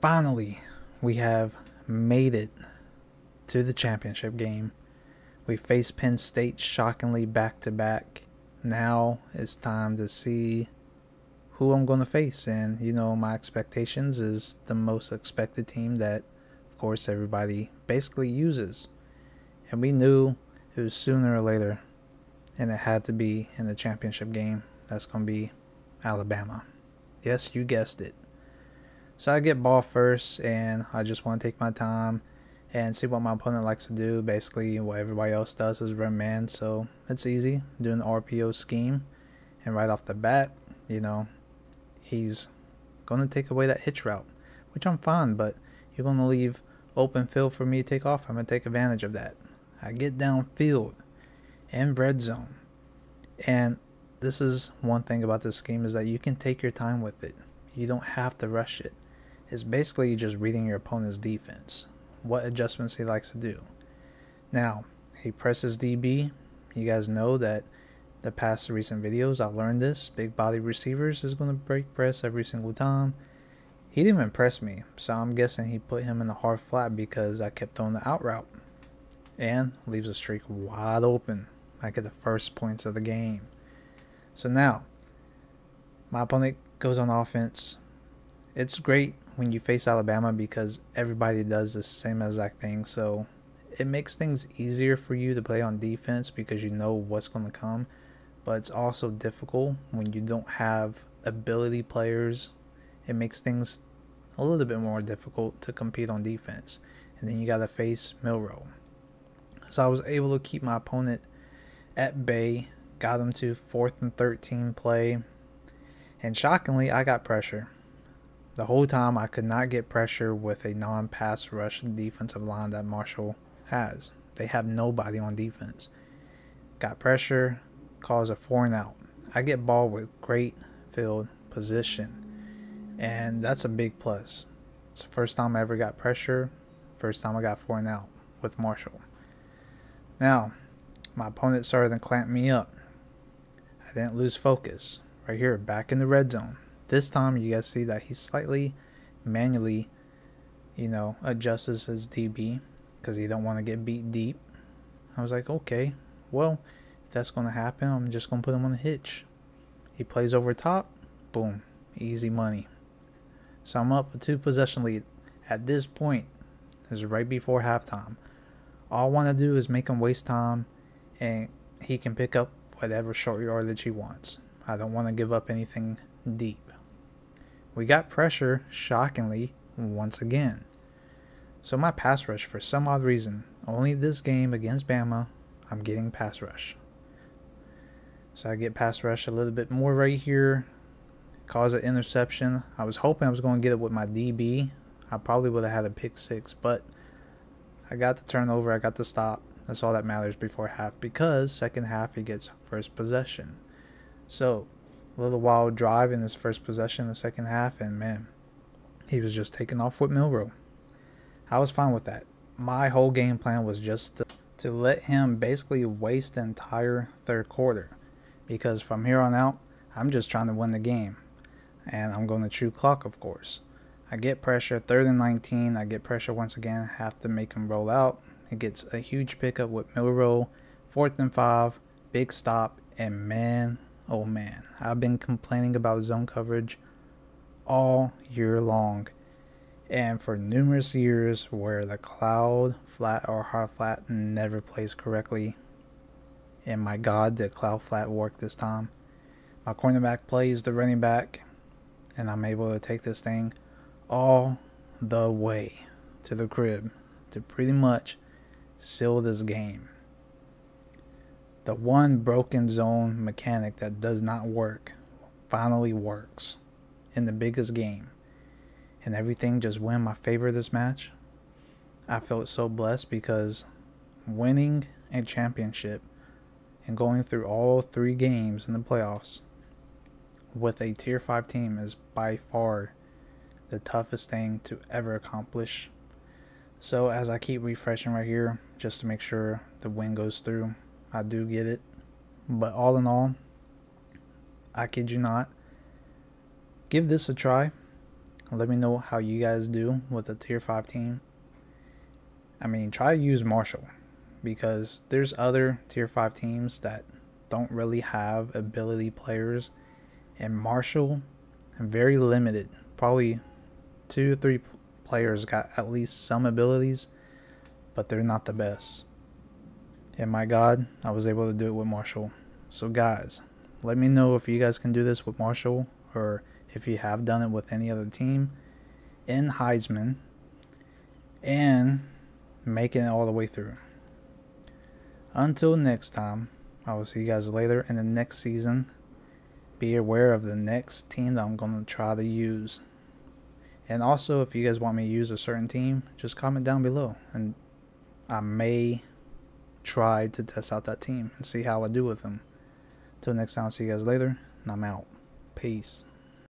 finally, we have made it to the championship game. We faced Penn State shockingly back to back. Now it's time to see who I'm going to face. And, my expectations is the most expected team that, of course, everybody basically uses. And we knew it was sooner or later, and it had to be in the championship game. That's going to be Alabama. Yes, you guessed it. So I get ball first, and I just want to take my time and see what my opponent likes to do. Basically, what everybody else does is run man, so it's easy doing the RPO scheme. And right off the bat, he's going to take away that hitch route, which I'm fine, but you're going to leave open field for me to take off. I'm going to take advantage of that. I get downfield in red zone, and this is one thing about this scheme is that you can take your time with it. You don't have to rush it. It's basically just reading your opponent's defense, what adjustments he likes to do. Now, he presses DB. You guys know that the past recent videos I've learned this. Big body receivers is going to break press every single time. He didn't even press me, so I'm guessing he put him in the hard flat because I kept throwing the out route. And leaves the streak wide open. I get the first points of the game. So now, my opponent goes on offense. It's great when you face Alabama because everybody does the same exact thing. So it makes things easier for you to play on defense because you know what's going to come. But it's also difficult when you don't have ability players. It makes things a little bit more difficult to compete on defense. And then you got to face Milroe. So I was able to keep my opponent at bay. Got him to 4th and 13 play. And shockingly, I got pressure. The whole time I could not get pressure with a non-pass rush defensive line that Marshall has. They have nobody on defense. Got pressure, caused a 4 and out. I get ball with great field position. And that's a big plus. It's the first time I ever got pressure. First time I got 4 and out with Marshall. Now, my opponent started to clamp me up. I didn't lose focus. Right here, back in the red zone. This time, you guys see that he slightly manually, adjusts his DB because he don't want to get beat deep. I was like, okay, well, if that's going to happen, I'm just going to put him on the hitch. He plays over top, boom, easy money. So I'm up a 2-possession lead. At this point, this is right before halftime. All I want to do is make him waste time, and he can pick up whatever short yardage he wants. I don't want to give up anything deep. We got pressure, shockingly, once again. So my pass rush, for some odd reason, only this game against Bama, I'm getting pass rush. So I get pass rush a little bit more right here. Cause an interception. I was hoping I was going to get it with my DB. I probably would have had a pick 6, but I got the turnover, I got the stop. That's all that matters before half because second half he gets first possession. So, a little wild drive in his first possession in the second half, and man, he was just taking off with Milroe. I was fine with that. My whole game plan was just to let him basically waste the entire third quarter because from here on out, I'm just trying to win the game. And I'm going to chew clock, of course. I get pressure, 3rd and 19. I get pressure once again, have to make him roll out. He gets a huge pickup with Milroe, 4th and 5, big stop, and man, oh man, I've been complaining about zone coverage all year long. And for numerous years where the cloud flat or hard flat never plays correctly. And my God, the cloud flat worked this time. My cornerback plays the running back. And I'm able to take this thing all the way to the crib to pretty much seal this game. The one broken zone mechanic that does not work finally works in the biggest game. And everything just went in my favor this match. I felt so blessed because winning a championship and going through all 3 games in the playoffs with a tier 5 team is by far the toughest thing to ever accomplish. So as I keep refreshing right here just to make sure the win goes through, I do get it. But all in all, I kid you not, give this a try. Let me know how you guys do with a tier 5 team. I mean, try to use Marshall, because there's other tier 5 teams that don't really have ability players, and Marshall, very limited. Probably 2 or 3 players got at least some abilities, but they're not the best. And my God, I was able to do it with Marshall. So guys, let me know if you guys can do this with Marshall, or if you have done it with any other team in Heisman and making it all the way through. Until next time, I will see you guys later in the next season. Be aware of the next team that I'm going to try to use. And also, if you guys want me to use a certain team, just comment down below, and I may try to test out that team and see how I do with them. Till next time, I'll see you guys later, and I'm out. Peace.